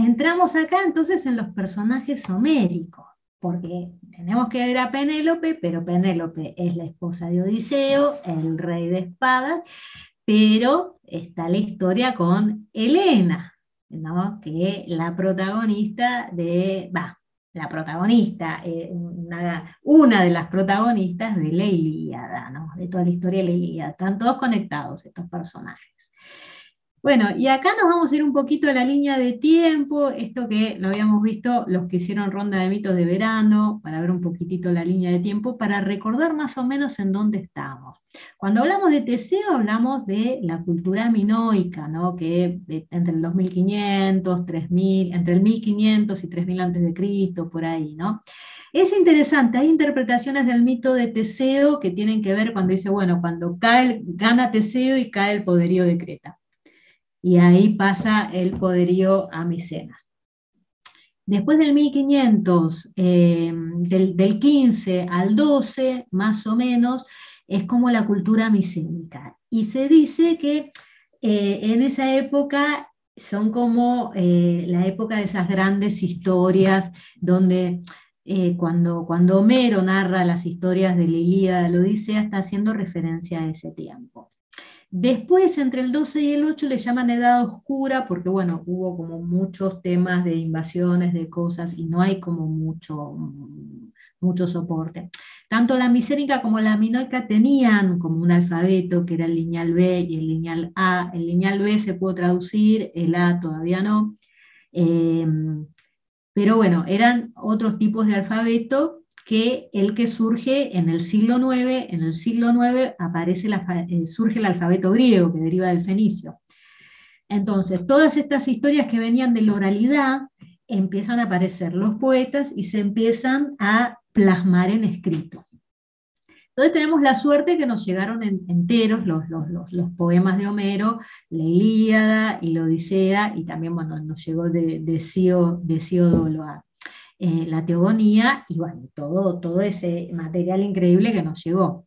entramos acá entonces en los personajes homéricos, porque tenemos que ver a Penélope, pero Penélope es la esposa de Odiseo, el rey de espadas, pero está la historia con Helena, ¿no? Que la protagonista la protagonista, una de las protagonistas de la Ilíada, ¿no? De toda la historia de la Ilíada. Están todos conectados estos personajes. Bueno, y acá nos vamos a ir un poquito a la línea de tiempo, esto que lo habíamos visto los que hicieron ronda de mitos de verano, para ver un poquitito la línea de tiempo, para recordar más o menos en dónde estamos. Cuando hablamos de Teseo, hablamos de la cultura minoica, ¿no? Que entre el 2500, 3000, entre el 1500 y 3000 antes de Cristo, por ahí, ¿no? Es interesante, hay interpretaciones del mito de Teseo que tienen que ver cuando dice, bueno, cuando gana Teseo y cae el poderío de Creta. Y ahí pasa el poderío a Micenas. Después del 1500, del 15 al 12, más o menos, es como la cultura micénica. Y se dice que en esa época son como la época de esas grandes historias donde cuando Homero narra las historias de la Ilíada, de la Odisea, está haciendo referencia a ese tiempo. Después, entre el 12 y el 8 le llaman Edad Oscura, porque bueno, hubo como muchos temas de invasiones, de cosas, y no hay como mucho soporte. Tanto la micénica como la minoica tenían como un alfabeto, que era el lineal B y el lineal A. El lineal B se pudo traducir, el A todavía no. Pero bueno, eran otros tipos de alfabeto que el que surge en el siglo IX. En el siglo IX surge el alfabeto griego, que deriva del fenicio. Entonces, todas estas historias que venían de la oralidad, empiezan a aparecer los poetas y se empiezan a plasmar en escrito. Entonces tenemos la suerte que nos llegaron enteros los poemas de Homero, la Ilíada y la Odisea, y también bueno, nos llegó de Hesíodo la Teogonía, y bueno, todo ese material increíble que nos llegó.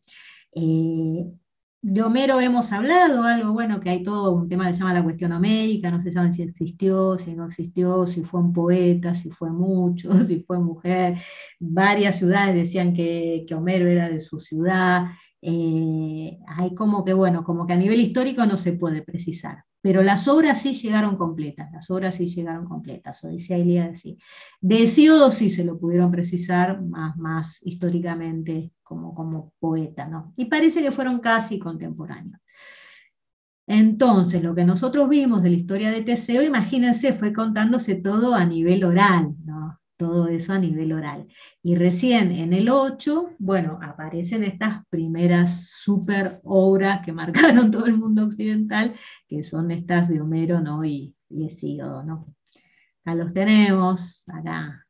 De Homero hemos hablado, algo bueno, que hay todo un tema que se llama la cuestión homérica, no se sabe si existió, si no existió, si fue un poeta, si fue mucho, si fue mujer. Varias ciudades decían que Homero era de su ciudad. Hay como que, bueno, como que a nivel histórico no se puede precisar. Pero las obras sí llegaron completas, Odisea y Ilíada sí. De Hesíodo sí se lo pudieron precisar más históricamente como poeta, ¿no? Y parece que fueron casi contemporáneos. Entonces, lo que nosotros vimos de la historia de Teseo, imagínense, fue contándose todo a nivel oral, ¿no? Todo eso a nivel oral. Y recién en el 8, bueno, aparecen estas primeras super obras que marcaron todo el mundo occidental, que son estas de Homero, ¿no? y Hesíodo, ¿no? Acá los tenemos, acá,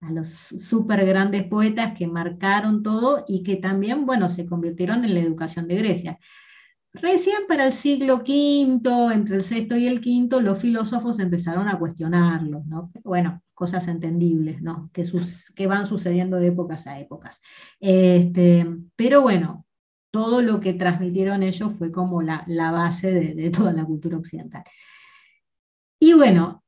a los super grandes poetas que marcaron todo y que también, bueno, se convirtieron en la educación de Grecia. Recién para el siglo V, entre el sexto y el quinto, los filósofos empezaron a cuestionarlos, ¿no? Pero bueno, cosas entendibles, ¿no? Que van sucediendo de épocas a épocas. Pero bueno, todo lo que transmitieron ellos fue como la base de toda la cultura occidental. Y bueno,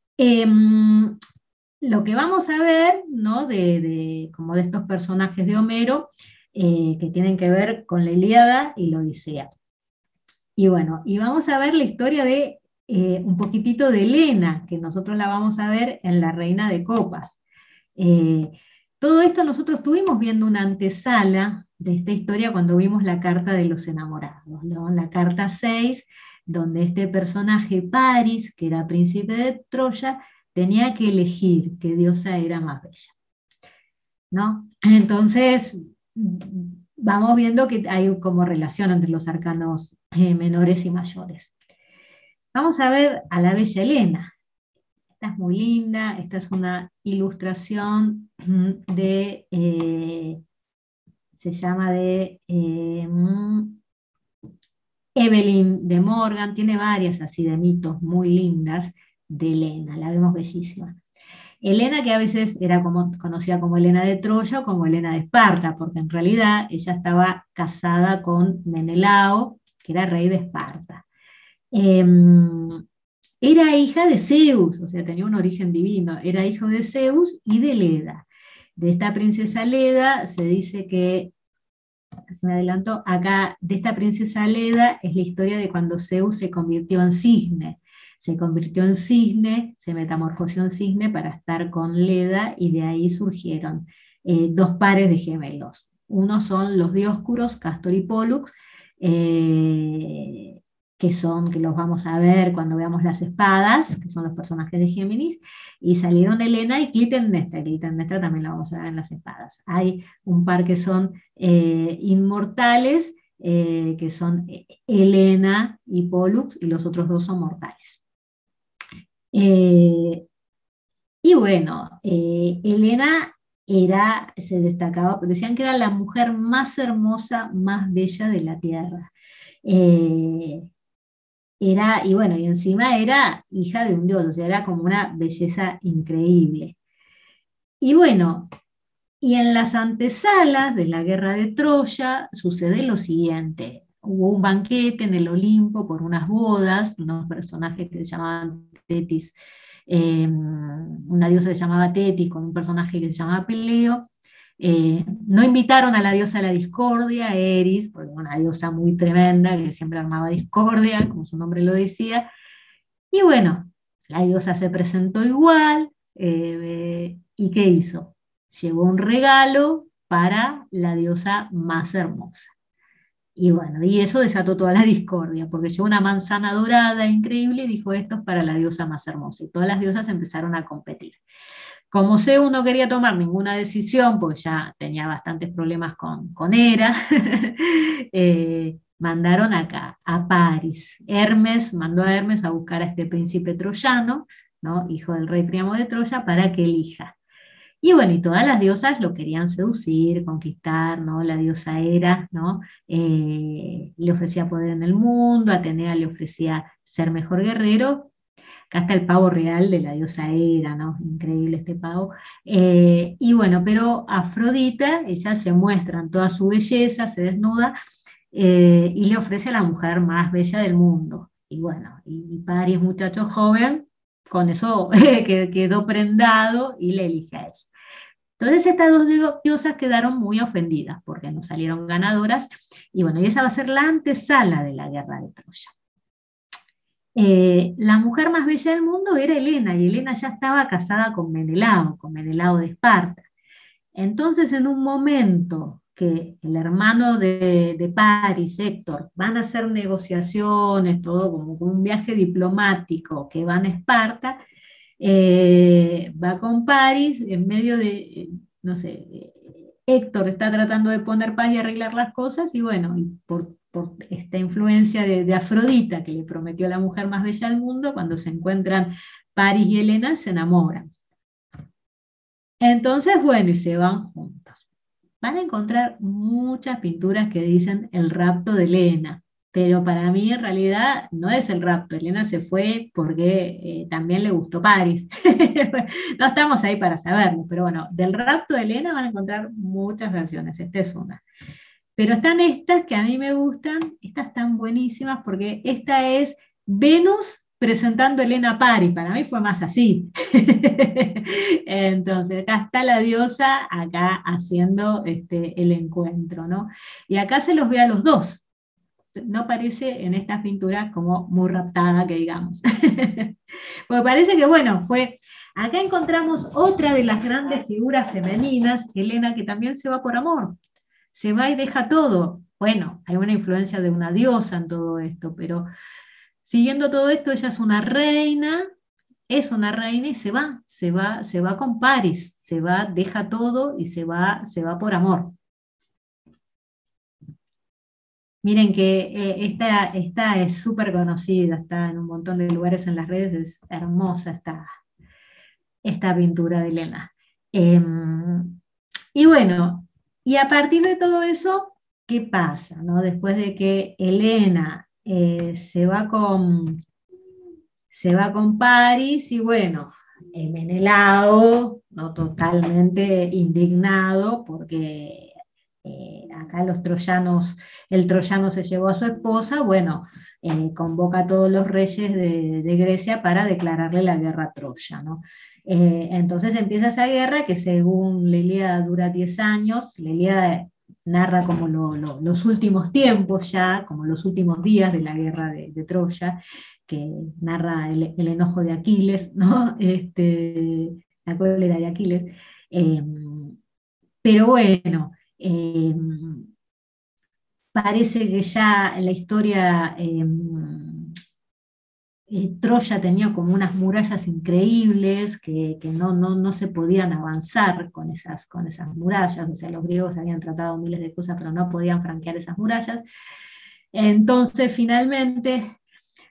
lo que vamos a ver, ¿no? Como de estos personajes de Homero, que tienen que ver con la Ilíada y la Odisea. Y bueno, y vamos a ver la historia de un poquitito de Helena, que nosotros la vamos a ver en La Reina de Copas. Todo esto nosotros estuvimos viendo una antesala de esta historia cuando vimos la carta de los enamorados, ¿no? La carta 6, donde este personaje Paris, que era príncipe de Troya, tenía que elegir qué diosa era más bella, ¿no? Entonces, vamos viendo que hay como relación entre los arcanos menores y mayores. Vamos a ver a la bella Helena. Esta es muy linda, esta es una ilustración se llama de Evelyn de Morgan, tiene varias así de mitos muy lindas de Helena, la vemos bellísima. Helena, que a veces era conocida como Helena de Troya o como Helena de Esparta, porque en realidad ella estaba casada con Menelao, que era rey de Esparta. Era hija de Zeus, o sea, tenía un origen divino, era hijo de Zeus y de Leda. De esta princesa Leda se dice que, se me adelantó, acá de esta princesa Leda es la historia de cuando Zeus se convirtió en cisne. Se convirtió en cisne, se metamorfoseó en cisne para estar con Leda y de ahí surgieron dos pares de gemelos. Uno son los dioscuros, Castor y Pólux, eh, que los vamos a ver cuando veamos las espadas, que son los personajes de Géminis, y salieron Helena y Clitemnestra. Clitemnestra también la vamos a ver en las espadas. Hay un par que son inmortales, que son Helena y Pollux, y los otros dos son mortales. Eh, y bueno, Helena se destacaba, decían que era la mujer más hermosa, más bella de la tierra. Eh, y bueno, y encima era hija de un dios, o sea, era como una belleza increíble. Y bueno, y en las antesalas de la guerra de Troya sucede lo siguiente. Hubo un banquete en el Olimpo por unas bodas, unos personajes que se llamaban Tetis, una diosa que se llamaba Tetis con un personaje que se llamaba Peleo. No invitaron a la diosa de la discordia, Eris, porque era una diosa muy tremenda que siempre armaba discordia, como su nombre lo decía. Y bueno, la diosa se presentó igual, ¿y qué hizo? Llevó un regalo para la diosa más hermosa. Y bueno, y eso desató toda la discordia, porque llevó una manzana dorada increíble y dijo, esto es para la diosa más hermosa. Y todas las diosas empezaron a competir. Como Zeus no quería tomar ninguna decisión, porque ya tenía bastantes problemas con Hera, mandaron acá a Paris. Hermes mandó a Hermes a buscar a este príncipe troyano, ¿no? Hijo del rey Príamo de Troya, para que elija. Y bueno, y todas las diosas lo querían seducir, conquistar, ¿no? La diosa Hera, ¿no? Le ofrecía poder en el mundo, Atenea le ofrecía ser mejor guerrero. Acá está el pavo real de la diosa Hera, ¿no? Increíble este pavo. Y bueno, pero Afrodita, ella se muestra en toda su belleza, se desnuda y le ofrece a la mujer más bella del mundo. Y bueno, y Paris, muchacho joven, con eso quedó prendado y le elige a ella. Entonces estas dos diosas quedaron muy ofendidas porque no salieron ganadoras. Y bueno, y esa va a ser la antesala de la guerra de Troya. La mujer más bella del mundo era Helena, y Helena ya estaba casada con Menelao de Esparta. Entonces, en un momento que el hermano de Paris, Héctor, van a hacer negociaciones, todo como un viaje diplomático, que van a Esparta, va con Paris en medio de, no sé, Héctor está tratando de poner paz y arreglar las cosas, y bueno, y por esta influencia de Afrodita, que le prometió a la mujer más bella del mundo, cuando se encuentran Paris y Helena, se enamoran. Entonces, bueno, y se van juntos. Van a encontrar muchas pinturas que dicen el rapto de Helena, pero para mí en realidad no es el rapto. Helena se fue porque también le gustó Paris. No estamos ahí para saberlo, pero bueno, del rapto de Helena van a encontrar muchas versiones. Esta es una. Pero están estas que a mí me gustan, estas están buenísimas porque esta es Venus presentando a Helena Pari, para mí fue más así. Entonces, acá está la diosa, acá haciendo el encuentro, ¿no? Y acá se los ve a los dos. No parece en estas pinturas como muy raptada, que digamos. Porque parece que, bueno, acá encontramos otra de las grandes figuras femeninas, Helena, que también se va por amor. Se va y deja todo. Bueno, hay una influencia de una diosa en todo esto, pero siguiendo todo esto, ella es una reina y se va con Paris, se va, deja todo y se va por amor. Miren que esta es súper conocida, está en un montón de lugares en las redes, es hermosa esta pintura de Helena. Y bueno, y a partir de todo eso, ¿qué pasa? ¿No? Después de que Helena se va con Paris, y bueno, Menelao, ¿no? Totalmente indignado porque acá el troyano se llevó a su esposa, bueno, convoca a todos los reyes de Grecia para declararle la guerra a Troya, ¿no? Entonces empieza esa guerra que según la Ilíada dura 10 años, la Ilíada narra como los últimos tiempos ya, como los últimos días de la guerra de Troya, que narra el enojo de Aquiles, ¿no? La cólera de Aquiles. Pero bueno, parece que ya la historia, Troya tenía como unas murallas increíbles que no se podían avanzar con esas murallas, o sea, los griegos habían tratado miles de cosas, pero no podían franquear esas murallas. Entonces, finalmente,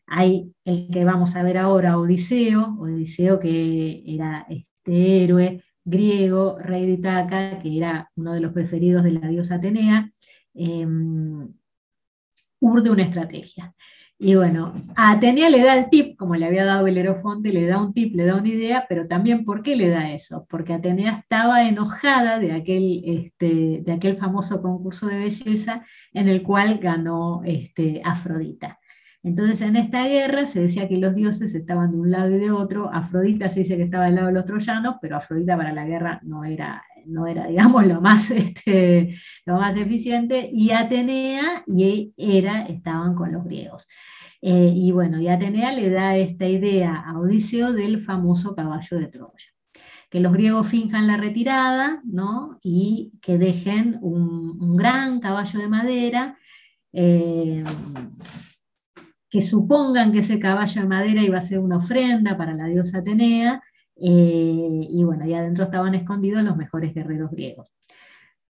hay el que vamos a ver ahora, Odiseo que era este héroe griego, rey de Itaca, que era uno de los preferidos de la diosa Atenea, urde una estrategia. Y bueno, a Atenea le da el tip, como le había dado Belerofonte, le da un tip, le da una idea, pero también ¿por qué le da eso? Porque Atenea estaba enojada de aquel famoso concurso de belleza en el cual ganó Afrodita. Entonces en esta guerra se decía que los dioses estaban de un lado y de otro. Afrodita se dice que estaba del lado de los troyanos, pero Afrodita para la guerra no era digamos, lo más eficiente, y Atenea y Hera estaban con los griegos. Y bueno, y Atenea le da esta idea a Odiseo del famoso caballo de Troya. Que los griegos finjan la retirada, ¿no? Y que dejen un gran caballo de madera, que supongan que ese caballo de madera iba a ser una ofrenda para la diosa Atenea, y bueno, y adentro estaban escondidos los mejores guerreros griegos.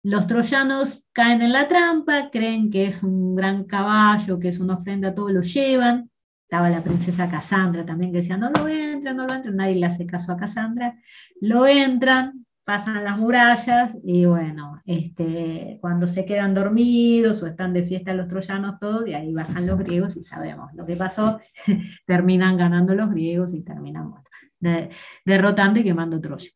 Los troyanos caen en la trampa, creen que es un gran caballo, que es una ofrenda, todos lo llevan. Estaba la princesa Casandra también que decía, no lo entren, nadie le hace caso a Casandra. Lo entran, pasan las murallas y bueno, cuando se quedan dormidos o están de fiesta los troyanos todos, y ahí bajan los griegos y sabemos lo que pasó, terminan ganando los griegos y terminan derrotando y quemando Troya.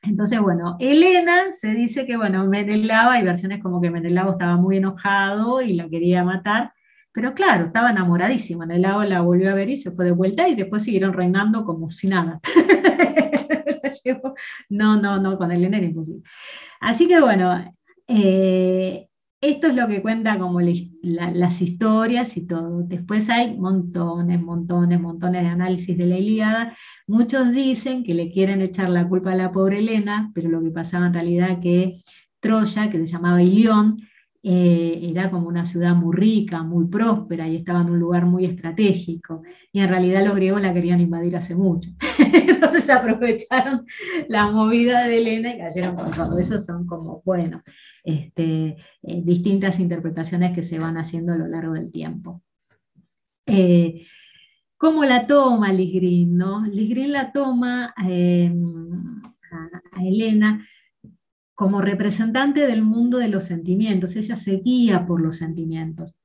Entonces, bueno, Helena se dice que, bueno, Menelao, hay versiones como que Menelao estaba muy enojado y la quería matar, pero claro, estaba enamoradísima. Menelao la volvió a ver y se fue de vuelta y después siguieron reinando como si nada. No, con Helena era imposible. Así que bueno, esto es lo que cuenta como las historias y todo. Después hay montones de análisis de la Ilíada. Muchos dicen que le quieren echar la culpa a la pobre Helena, pero lo que pasaba en realidad que Troya, que se llamaba Ilión, era como una ciudad muy rica, muy próspera y estaba en un lugar muy estratégico. Y en realidad los griegos la querían invadir hace mucho. Entonces aprovecharon la movida de Helena y cayeron con todo. Eso son como, bueno, distintas interpretaciones que se van haciendo a lo largo del tiempo. ¿Cómo la toma Lisgrín, no? Lisgrín la toma a Helena como representante del mundo de los sentimientos. Ella se guía por los sentimientos.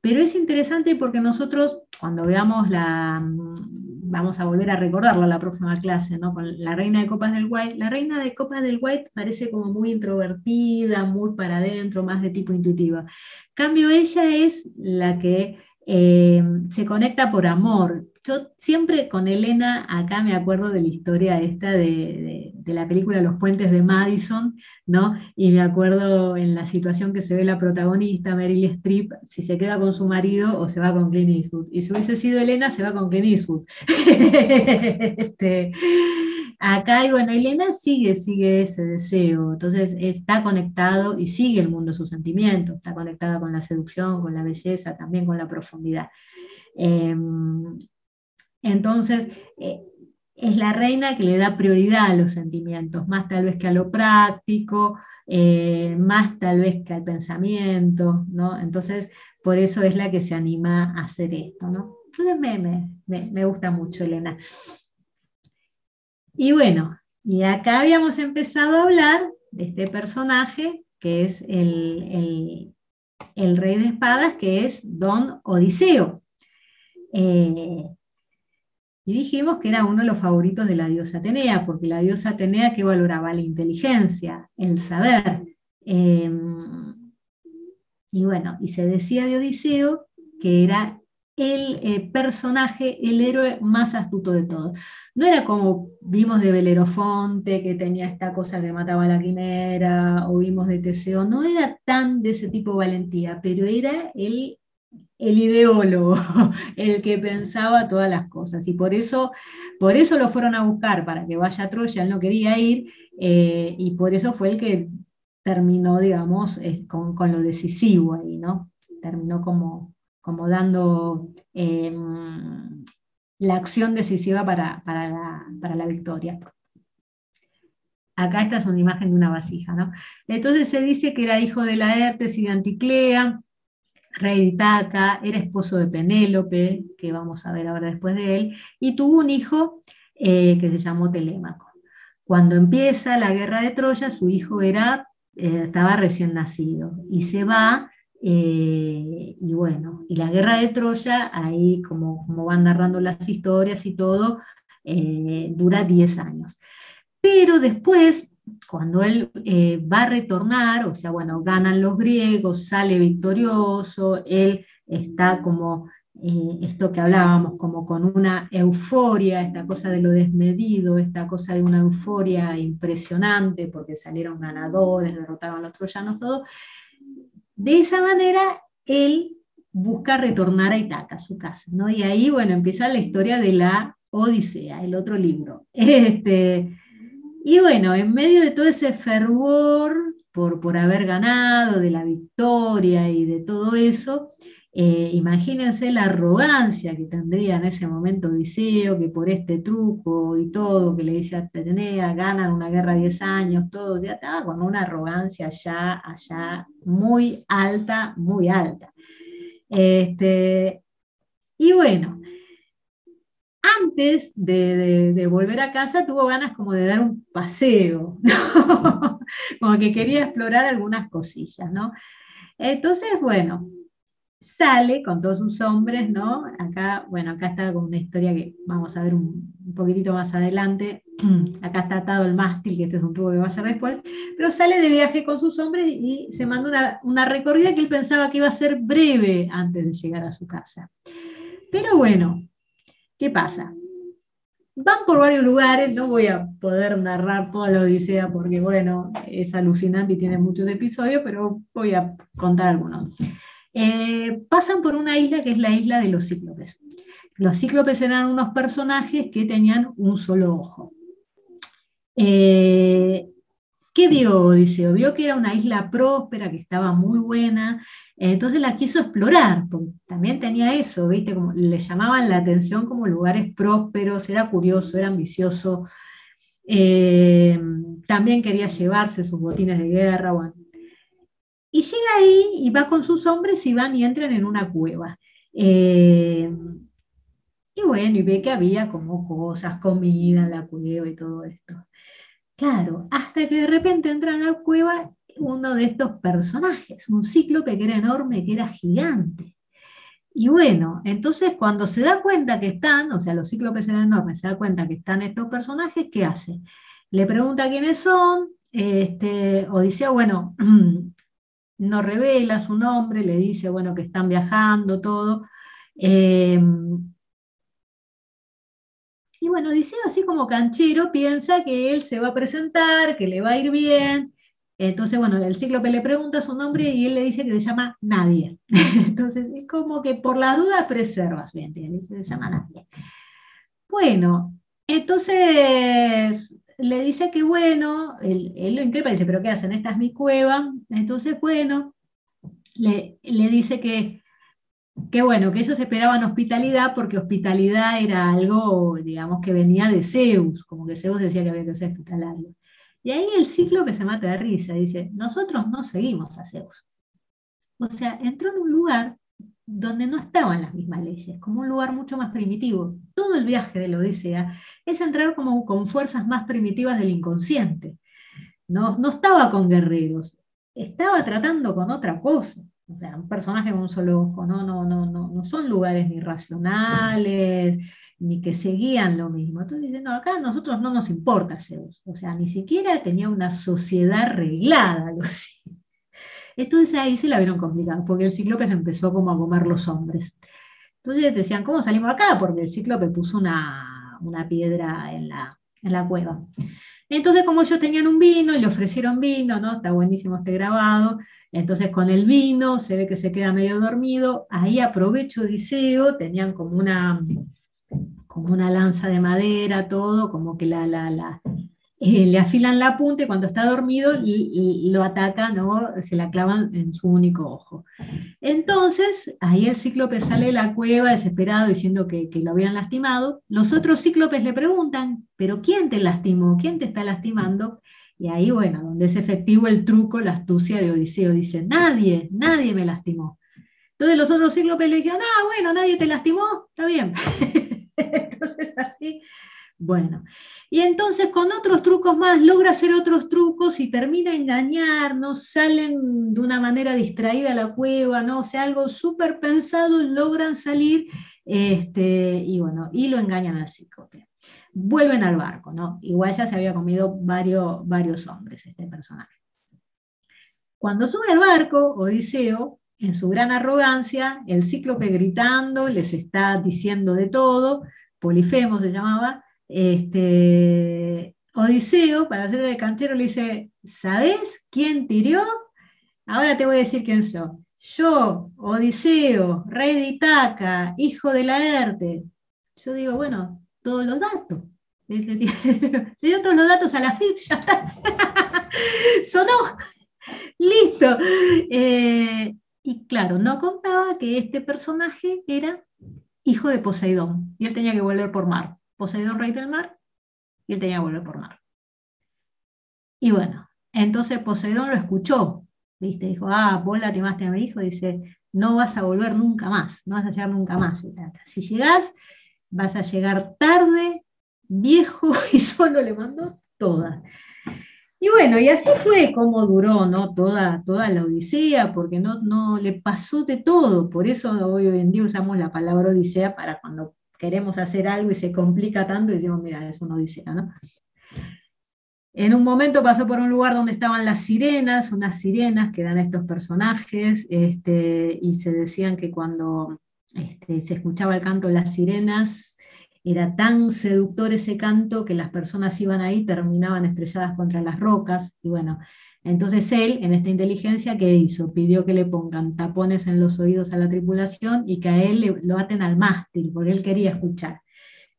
Pero es interesante porque nosotros, cuando veamos vamos a volver a recordarlo la próxima clase, ¿no? Con la reina de copas del White. La reina de copas del White parece como muy introvertida, muy para adentro, más de tipo intuitiva. En cambio, ella es la que se conecta por amor. Yo siempre con Helena, acá me acuerdo de la historia esta de la película Los Puentes de Madison, ¿no? Y me acuerdo en la situación que se ve la protagonista, Meryl Streep, si se queda con su marido o se va con Clint Eastwood. Y si hubiese sido Helena, se va con Clint Eastwood. Acá, y bueno, Helena sigue ese deseo, entonces está conectado y sigue el mundo de sus sentimientos, está conectada con la seducción, con la belleza, también con la profundidad. Entonces, es la reina que le da prioridad a los sentimientos, más tal vez que a lo práctico, más tal vez que al pensamiento, ¿no? Entonces, por eso es la que se anima a hacer esto, ¿no? Entonces me gusta mucho Helena. Y bueno, y acá habíamos empezado a hablar de este personaje, que es el rey de espadas, que es Don Odiseo. Y dijimos que era uno de los favoritos de la diosa Atenea, porque la diosa Atenea, ¿qué valoraba? La inteligencia, el saber. Eh, y bueno, y se decía de Odiseo que era el personaje, el héroe más astuto de todos. No era como vimos de Belerofonte, que tenía esta cosa que mataba a la quimera, o vimos de Teseo, no era tan de ese tipo de valentía, pero era el ideólogo, el que pensaba todas las cosas. Y por eso lo fueron a buscar, para que vaya a Troya, él no quería ir, y por eso fue el que terminó, digamos, con lo decisivo ahí, ¿no? Terminó como dando la acción decisiva para la victoria. Acá esta es una imagen de una vasija, ¿no? Entonces se dice que era hijo de Laertes y de Anticlea, rey de Itaca, era esposo de Penélope, que vamos a ver ahora después de él, y tuvo un hijo que se llamó Telémaco. Cuando empieza la guerra de Troya, su hijo estaba recién nacido, y se va, y bueno, y la guerra de Troya, ahí como van narrando las historias y todo, dura 10 años. Pero después, cuando él va a retornar, o sea, bueno, ganan los griegos, sale victorioso, él está como esto que hablábamos, como con una euforia, esta cosa de lo desmedido, esta cosa de una euforia impresionante, porque salieron ganadores, derrotaron a los troyanos, todo. De esa manera, él busca retornar a Itaca, a su casa, ¿no? Y ahí, bueno, empieza la historia de la Odisea, el otro libro. Y bueno, en medio de todo ese fervor por haber ganado, de la victoria y de todo eso, imagínense la arrogancia que tendría en ese momento Odiseo, que por este truco y todo, que le dice a Atenea, ganan una guerra 10 años, todo, ya estaba con una arrogancia allá, muy alta, muy alta. Y bueno, antes de volver a casa tuvo ganas como de dar un paseo, ¿no? Como que quería explorar algunas cosillas, ¿no? Entonces, bueno, sale con todos sus hombres, ¿no? Acá, bueno, acá está con una historia que vamos a ver un poquitito más adelante. Acá está atado el mástil, que este es un truco que va a hacer después, pero sale de viaje con sus hombres y se manda una recorrida que él pensaba que iba a ser breve antes de llegar a su casa. Pero bueno, ¿qué pasa? Van por varios lugares, no voy a poder narrar toda la Odisea porque, bueno, es alucinante y tiene muchos episodios, pero voy a contar algunos. Pasan por una isla que es la isla de los cíclopes. Los cíclopes eran unos personajes que tenían un solo ojo. Eh, ¿Qué vio Odiseo? Vio que era una isla próspera, que estaba muy buena, entonces la quiso explorar, porque también tenía eso, ¿viste? Como le llamaban la atención como lugares prósperos, era curioso, era ambicioso, eh, también quería llevarse sus botines de guerra, bueno. Y llega ahí y va con sus hombres y van y entran en una cueva. Eh, y bueno, y ve que había como cosas, comida en la cueva y todo esto. Claro, hasta que de repente entra en la cueva uno de estos personajes, un cíclope que era enorme, que era gigante. Y bueno, entonces cuando se da cuenta que están, o sea, los cíclopes eran enormes, se da cuenta que están estos personajes, ¿qué hace? Le pregunta quiénes son, Odiseo, bueno, no revela su nombre, le dice, bueno, que están viajando, todo. Eh, y bueno, Odiseo, así como canchero, piensa que él se va a presentar, que le va a ir bien. Entonces, bueno, el cíclope le pregunta su nombre y él le dice que se llama Nadie. Entonces, es como que por la duda preservas, bien, le dice que se llama Nadie. Bueno, entonces le dice que bueno, él lo increpa y dice, pero ¿qué hacen? Esta es mi cueva. Entonces, bueno, le dice que bueno, que ellos esperaban hospitalidad porque hospitalidad era algo, digamos, que venía de Zeus, como que Zeus decía que había que ser hospitalario. Y ahí el cíclope se mata de risa, dice, nosotros no seguimos a Zeus. O sea, entró en un lugar donde no estaban las mismas leyes, como un lugar mucho más primitivo. Todo el viaje de la Odisea es entrar como con fuerzas más primitivas del inconsciente. No estaba con guerreros, estaba tratando con otra cosa. O sea, un personaje con un solo ojo, no son lugares ni racionales, ni que seguían lo mismo. Entonces dicen, no, acá a nosotros no nos importa Zeus. O sea, ni siquiera tenía una sociedad reglada, algo así. Entonces ahí se la vieron complicada, porque el cíclope se empezó como a comer los hombres. Entonces decían, ¿cómo salimos acá? Porque el cíclope puso una piedra en la cueva. Entonces, como ellos tenían un vino, le ofrecieron vino, ¿no? Está buenísimo este grabado. Entonces, con el vino, se ve que se queda medio dormido. Ahí aprovecho Odiseo, tenían como una lanza de madera, todo, como que le afilan la punta y cuando está dormido lo atacan, ¿no? Se la clavan en su único ojo. Entonces, ahí el cíclope sale de la cueva desesperado diciendo que lo habían lastimado. Los otros cíclopes le preguntan, ¿pero quién te lastimó? ¿Quién te está lastimando? Y ahí, bueno, donde es efectivo el truco, la astucia de Odiseo, dice, nadie, nadie me lastimó. Entonces los otros cíclopes le dijeron, ah, bueno, nadie te lastimó, está bien. Entonces así, bueno. Y entonces con otros trucos más logra hacer otros trucos y termina a engañar, ¿no? Salen de una manera distraída a la cueva, ¿no? O sea, algo súper pensado, logran salir, y bueno, y lo engañan al cíclope. Vuelven al barco, ¿no? Igual ya se había comido varios hombres este personaje. Cuando sube al barco, Odiseo, en su gran arrogancia, el cíclope gritando, les está diciendo de todo, Polifemo se llamaba, Odiseo, para hacerle el canchero, le dice, ¿sabés quién tiró? Ahora te voy a decir quién soy. Yo, Odiseo, rey de Itaca, hijo de Laerte. Yo digo, bueno, todos los datos. Le dio todos los datos a la FIP, ya está. Sonó. Listo. Y claro, no contaba que este personaje era hijo de Poseidón, y él tenía que volver por mar. Poseidón, rey del mar, y él tenía que volver por mar. Y bueno, entonces Poseidón lo escuchó, ¿viste? Dijo, ah, vos lastimaste a mi hijo, dice, no vas a volver nunca más, no vas a llegar nunca más. Si llegás, vas a llegar tarde, viejo, y solo le mandó todas. Y bueno, y así fue como duró, ¿no? Toda la Odisea, porque no le pasó de todo. Por eso hoy en día usamos la palabra Odisea para cuando queremos hacer algo y se complica tanto, y decimos, mira, es una Odisea, ¿no? En un momento pasó por un lugar donde estaban las sirenas, unas sirenas que eran estos personajes, y se decían que cuando se escuchaba el canto de las sirenas, era tan seductor ese canto que las personas iban ahí y terminaban estrelladas contra las rocas. Y bueno, entonces él, en esta inteligencia, ¿qué hizo? Pidió que le pongan tapones en los oídos a la tripulación y que a él lo aten al mástil, porque él quería escuchar.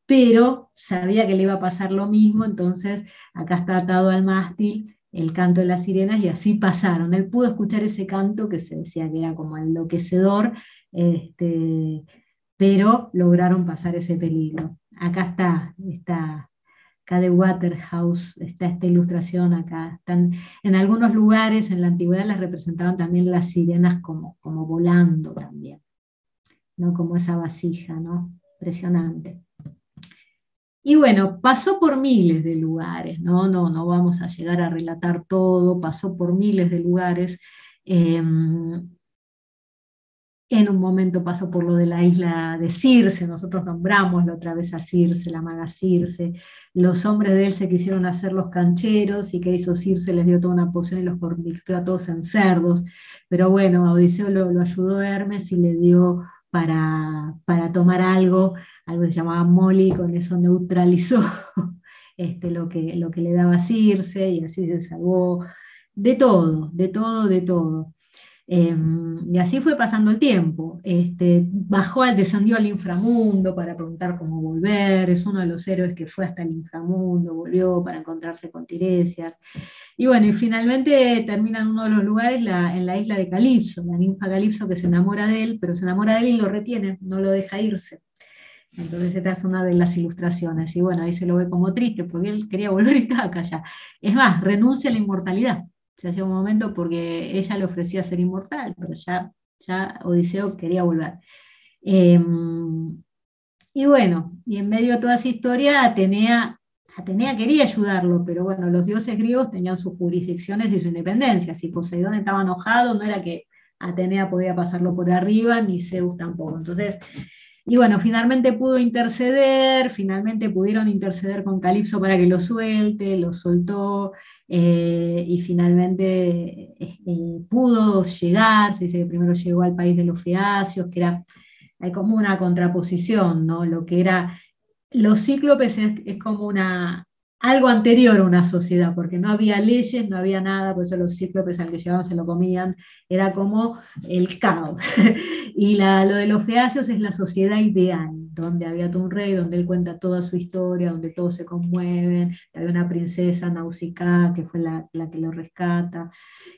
Pero sabía que le iba a pasar lo mismo, entonces acá está atado al mástil el canto de las sirenas y así pasaron. Él pudo escuchar ese canto que se decía que era como enloquecedor, pero lograron pasar ese peligro. Acá está acá de Waterhouse, está esta ilustración acá. Están, en algunos lugares en la antigüedad las representaban también las sirenas como volando también, ¿no? Como esa vasija, ¿no? Impresionante. Y bueno, pasó por miles de lugares, no vamos a llegar a relatar todo, pasó por miles de lugares. En un momento pasó por lo de la isla de Circe, nosotros nombramos la otra vez a Circe, la maga Circe. Los hombres de él se quisieron hacer los cancheros, y que hizo Circe, les dio toda una poción y los convirtió a todos en cerdos. Pero bueno, a Odiseo lo ayudó Hermes y le dio para tomar algo que se llamaba Moli, y con eso neutralizó lo que le daba Circe, y así se salvó de todo, de todo, de todo. Y así fue pasando el tiempo. Descendió al inframundo para preguntar cómo volver. Es uno de los héroes que fue hasta el inframundo, volvió para encontrarse con Tiresias. Y bueno, y finalmente termina en uno de los lugares, en la isla de Calipso, la ninfa Calipso, que se enamora de él, pero se enamora de él y lo retiene, no lo deja irse. Entonces esta es una de las ilustraciones. Y bueno, ahí se lo ve como triste, porque él quería volver y estaba acá ya. Es más, renuncia a la inmortalidad. Ya llegó un momento porque ella le ofrecía ser inmortal, pero ya Odiseo quería volver. Y bueno, y en medio de toda esa historia, Atenea quería ayudarlo, pero bueno, los dioses griegos tenían sus jurisdicciones y su independencia. Si Poseidón estaba enojado, no era que Atenea podía pasarlo por arriba, ni Zeus tampoco. Entonces, Y bueno, finalmente pudo interceder, finalmente pudieron interceder con Calipso para que lo suelte, lo soltó, y finalmente pudo llegar, se dice que primero llegó al país de los Feacios, que era, hay como una contraposición, ¿no? Lo que era los cíclopes es como algo anterior a una sociedad, porque no había leyes, no había nada, por eso los cíclopes al que llegaban se lo comían, era como el caos. Y lo de los feacios es la sociedad ideal, donde había todo un rey, donde él cuenta toda su historia, donde todos se conmueven, había una princesa Nausicaa, que fue la que lo rescata,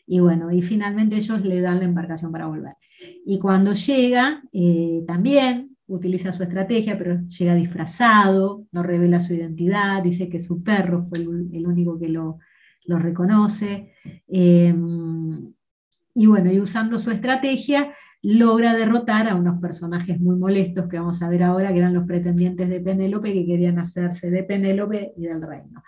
y bueno, y finalmente ellos le dan la embarcación para volver. Y cuando llega, también utiliza su estrategia, pero llega disfrazado, no revela su identidad, dice que su perro fue el único que lo reconoce. Y bueno, y usando su estrategia, logra derrotar a unos personajes muy molestos que vamos a ver ahora, que eran los pretendientes de Penélope, que querían hacerse de Penélope y del reino.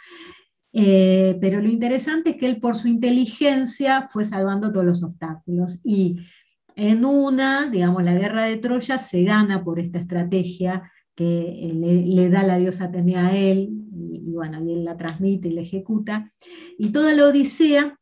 Pero lo interesante es que él por su inteligencia fue salvando todos los obstáculos y en una, digamos, la guerra de Troya se gana por esta estrategia que le da la diosa Atenea a él, y bueno, y él la transmite y la ejecuta. Y toda la Odisea,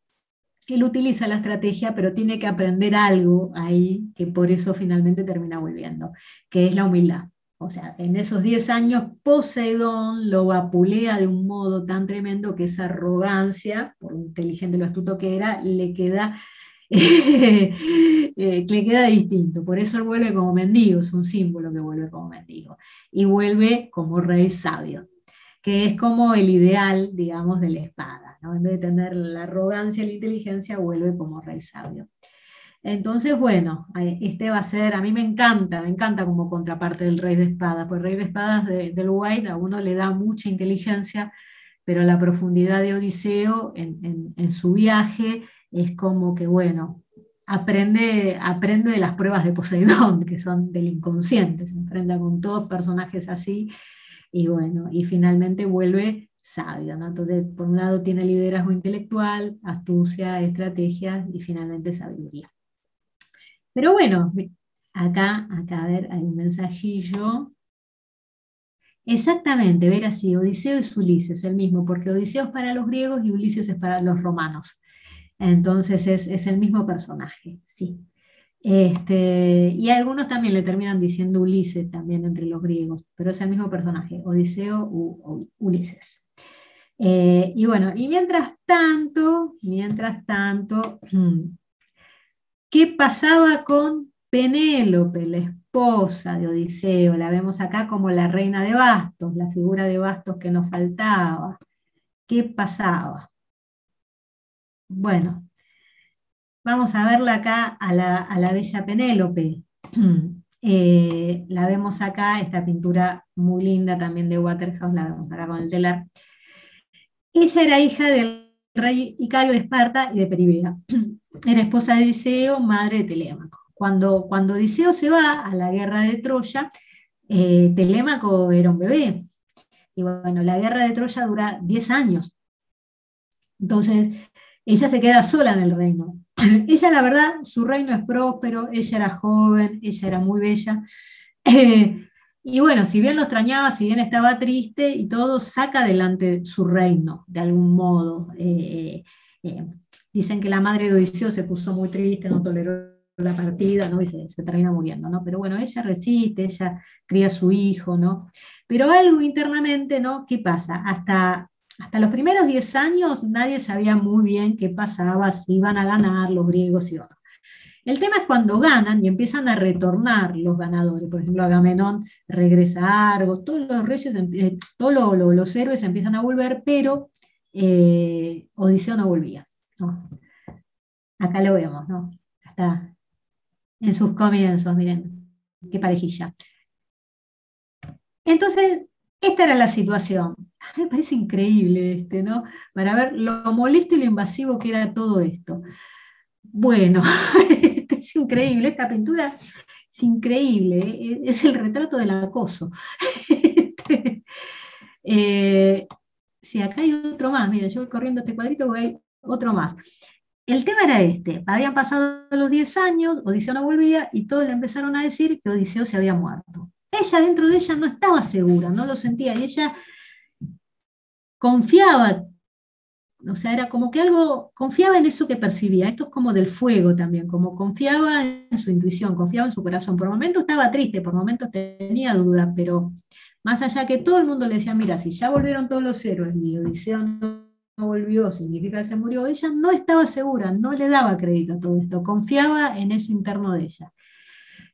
él utiliza la estrategia, pero tiene que aprender algo ahí, que por eso finalmente termina volviendo, que es la humildad. O sea, en esos 10 años Poseidón lo vapulea de un modo tan tremendo que esa arrogancia, por inteligente lo astuto que era, le queda le queda distinto. Por eso él vuelve como mendigo, es un símbolo que vuelve como mendigo. Y vuelve como rey sabio, que es como el ideal, digamos, de la espada, ¿no? En vez de tener la arrogancia y la inteligencia, vuelve como rey sabio. Entonces, bueno, este va a ser, a mí me encanta como contraparte del rey de espadas, pues el rey de espadas del White a uno le da mucha inteligencia, pero la profundidad de Odiseo en su viaje es como que, bueno, aprende de las pruebas de Poseidón, que son del inconsciente, se enfrenta con todos personajes así, y bueno, y finalmente vuelve sabio, ¿no? Entonces, por un lado tiene liderazgo intelectual, astucia, estrategia y finalmente sabiduría. Pero bueno, acá, a ver, hay un mensajillo. Exactamente, ver así, Odiseo es Ulises, el mismo, porque Odiseo es para los griegos y Ulises es para los romanos. Entonces es el mismo personaje, sí. Y algunos también le terminan diciendo Ulises también entre los griegos, pero es el mismo personaje, Odiseo u Ulises. Y bueno, y mientras tanto, ¿qué pasaba con Penélope, la esposa de Odiseo? La vemos acá como la reina de bastos, la figura de bastos que nos faltaba. ¿Qué pasaba? Bueno, vamos a verla acá a la bella Penélope. La vemos acá, esta pintura muy linda también de Waterhouse, la vemos acá con el telar. Ella era hija del rey Icario de Esparta y de Peribea. Era esposa de Odiseo, madre de Telémaco. Cuando Odiseo se va a la guerra de Troya, Telémaco era un bebé. Y bueno, la guerra de Troya dura 10 años. Entonces, ella se queda sola en el reino. Ella, la verdad, su reino es próspero, ella era joven, ella era muy bella. Y bueno, si bien lo extrañaba, si bien estaba triste y todo, saca adelante su reino, de algún modo. Dicen que la madre de Odiseo se puso muy triste, no toleró la partida, ¿no? Y se termina muriendo, ¿no? Pero bueno, ella resiste, ella cría a su hijo, ¿no? Pero algo internamente, ¿no? ¿Qué pasa? Hasta los primeros 10 años nadie sabía muy bien qué pasaba, si iban a ganar los griegos y otros. El tema es cuando ganan y empiezan a retornar los ganadores. Por ejemplo, Agamenón regresa a Argos, todos los reyes, todos los héroes empiezan a volver, pero Odiseo no volvía, ¿no? Acá lo vemos, ¿no? Está en sus comienzos, miren, qué parejilla. Entonces, esta era la situación. A mí me parece increíble ¿no? Para ver lo molesto y lo invasivo que era todo esto. Bueno, es increíble, esta pintura es increíble, es el retrato del acoso. Eh, sí, acá hay otro más, mira, yo voy corriendo este cuadrito porque hay otro más. El tema era este, habían pasado los 10 años, Odiseo no volvía y todos le empezaron a decir que Odiseo se había muerto. ella dentro de ella no estaba segura, no lo sentía, y ella confiaba, o sea, era como que algo, confiaba en eso que percibía. Esto es como del fuego también, como confiaba en su intuición, confiaba en su corazón. Por momentos estaba triste, por momentos tenía duda, pero más allá que todo el mundo le decía, mira, si ya volvieron todos los héroes y Odiseo no volvió, significa que se murió, ella no estaba segura, no le daba crédito a todo esto, confiaba en eso interno de ella.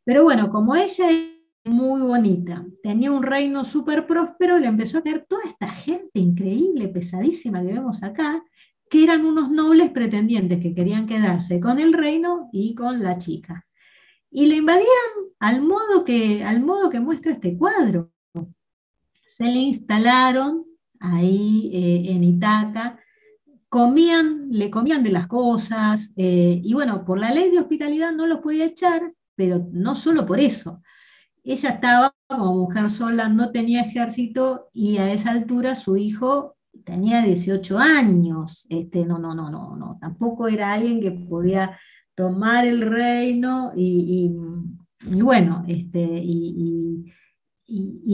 Pero bueno, como ella es muy bonita, tenía un reino súper próspero, le empezó a caer toda esta gente increíble, pesadísima que vemos acá, que eran unos nobles pretendientes que querían quedarse con el reino y con la chica. Y le invadían al modo que muestra este cuadro. Se le instalaron ahí en Itaca, le comían de las cosas, y bueno, por la ley de hospitalidad no los podía echar, pero no solo por eso. Ella estaba como mujer sola, no tenía ejército, y a esa altura su hijo tenía 18 años. No, tampoco era alguien que podía tomar el reino y bueno, y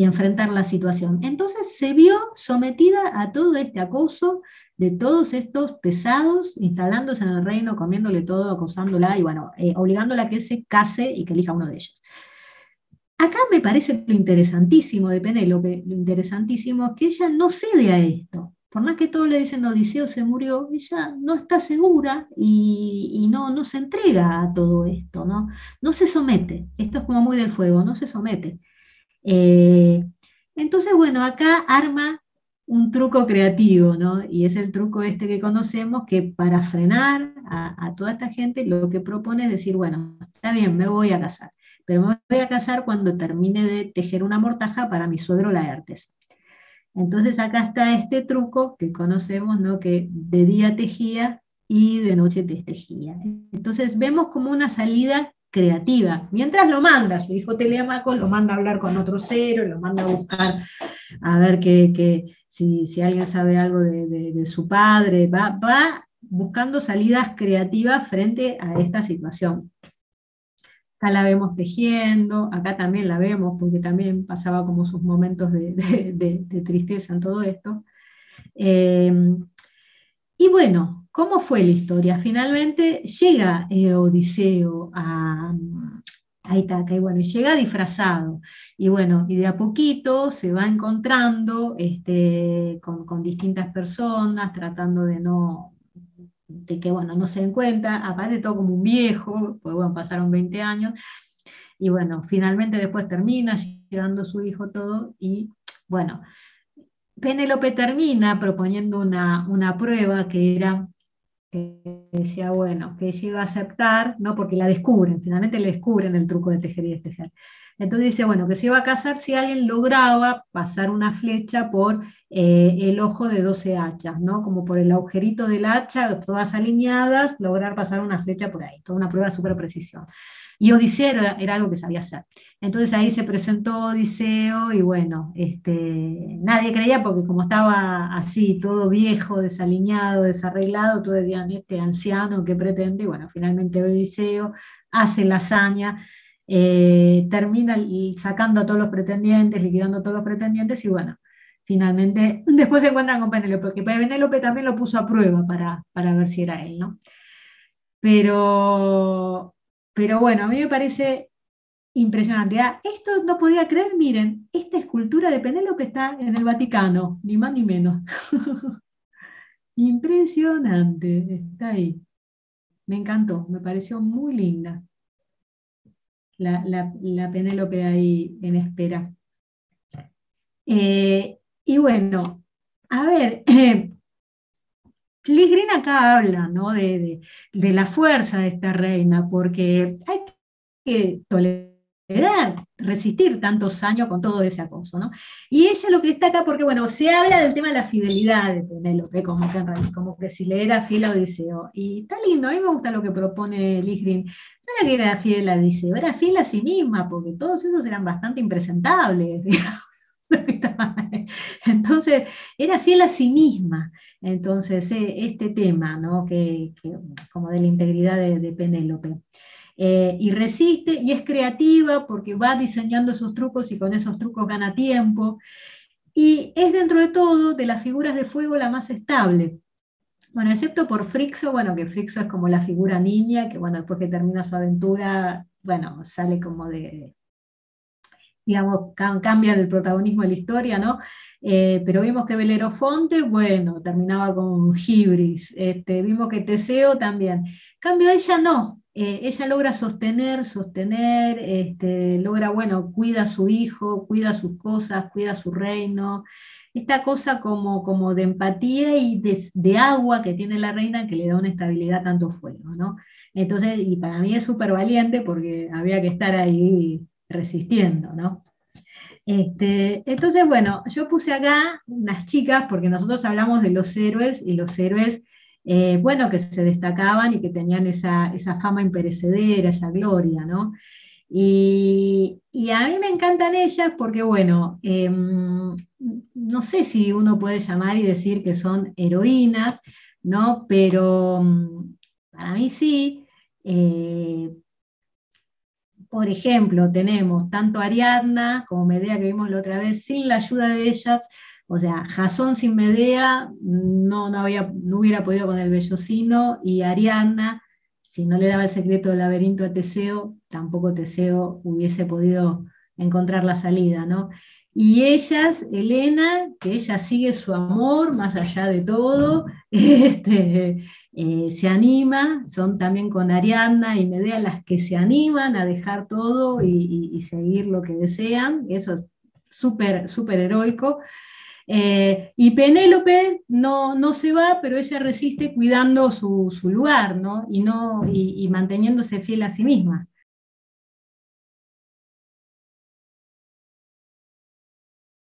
enfrentar la situación. Entonces se vio sometida a todo este acoso de todos estos pesados, instalándose en el reino, comiéndole todo, acosándola y bueno, obligándola a que se case y que elija uno de ellos. Acá me parece lo interesantísimo de Penélope, lo interesantísimo es que ella no cede a esto. Por más que todos le dicen Odiseo se murió, ella no está segura y no se entrega a todo esto, no se somete. Esto es como muy del fuego, no se somete. Eh, entonces, bueno, acá arma un truco creativo, ¿no? Y es el truco este que conocemos, que para frenar a toda esta gente lo que propone es decir, bueno, está bien, me voy a casar, pero me voy a casar cuando termine de tejer una mortaja para mi suegro Laertes. Entonces acá está este truco que conocemos, ¿no? Que de día tejía y de noche testejía. Entonces vemos como una salida creativa, mientras lo manda, su hijo Telémaco lo manda a hablar con otro cero, lo manda a buscar a ver si alguien sabe algo de su padre, va buscando salidas creativas frente a esta situación. Acá la vemos tejiendo, acá también la vemos porque también pasaba como sus momentos de tristeza en todo esto. Eh, y bueno, ¿cómo fue la historia? Finalmente llega Odiseo a Ítaca y bueno, y llega disfrazado. Y bueno, y de a poquito se va encontrando con distintas personas, tratando de que bueno, no se den cuenta, aparte todo como un viejo, pues bueno, pasaron 20 años, y bueno, finalmente después termina llegando su hijo todo, y bueno, Penélope termina proponiendo una prueba que era, decía, bueno, que ella iba a aceptar, ¿no? Porque la descubren, finalmente le descubren el truco de tejer y destejer. Entonces dice, bueno, que se iba a casar si alguien lograba pasar una flecha por el ojo de 12 hachas, ¿no? Como por el agujerito del hacha, todas alineadas, lograr pasar una flecha por ahí, toda una prueba de super precisión. Y Odiseo era algo que sabía hacer. Entonces ahí se presentó Odiseo y bueno, nadie creía porque como estaba así, todo viejo, desaliñado, desarreglado, todos decían, este anciano que pretende, y bueno, finalmente Odiseo hace la hazaña, termina sacando a todos los pretendientes, liquidando a todos los pretendientes y bueno, finalmente después se encuentran con Penélope, porque Penélope también lo puso a prueba para ver si era él, ¿no? Pero, pero bueno, a mí me parece impresionante. Ah, esto no podía creer, miren, esta escultura de Penélope está en el Vaticano, ni más ni menos. Impresionante, está ahí. Me encantó, me pareció muy linda la Penélope ahí en espera. Y bueno, a ver, Liz Green acá habla, ¿no? de la fuerza de esta reina, porque hay que tolerar, resistir tantos años con todo ese acoso, ¿no? Y ella lo que destaca, porque bueno, se habla del tema de la fidelidad de Penélope, como que, como que si le era fiel a Odiseo. Y está lindo, a mí me gusta lo que propone Liz Green. No era que era fiel a Odiseo, era fiel a sí misma, porque todos esos eran bastante impresentables, digamos. Entonces, era fiel a sí misma. Entonces, este tema, ¿no? Como de la integridad de Penélope. y resiste, y es creativa porque va diseñando esos trucos y con esos trucos gana tiempo, y es dentro de todo, de las figuras de fuego, la más estable. Bueno, excepto por Frixo, bueno, que Frixo es como la figura niña, que bueno, después que termina su aventura, bueno, sale como de, digamos, cambia el protagonismo de la historia, ¿no? Pero vimos que Belerofonte, bueno, terminaba con Hibris, vimos que Teseo también. En cambio, ella no, ella logra sostener, logra, bueno, cuida a su hijo, cuida sus cosas, cuida su reino, esta cosa como de empatía y de agua que tiene la reina que le da una estabilidad tanto fuego, ¿no? Entonces, y para mí es súper valiente porque había que estar ahí resistiendo, ¿no? Entonces, bueno, yo puse acá unas chicas, porque nosotros hablamos de los héroes, y los héroes, bueno, que se destacaban y que tenían esa fama imperecedera, esa gloria, ¿no? Y a mí me encantan ellas porque, bueno, no sé si uno puede llamar y decir que son heroínas, ¿no? Pero para mí sí. eh, por ejemplo, tenemos tanto a Ariadna como Medea que vimos la otra vez, sin la ayuda de ellas, o sea, Jasón sin Medea no hubiera podido con el Bellocino, y Ariadna, si no le daba el secreto del laberinto a Teseo, tampoco Teseo hubiese podido encontrar la salida, ¿no? Y ellas, Helena, que ella sigue su amor más allá de todo, se anima, son también con Ariadna y Medea las que se animan a dejar todo y seguir lo que desean, eso es súper, súper heroico. Y Penélope no se va, pero ella resiste cuidando su lugar, ¿no? Y manteniéndose fiel a sí misma.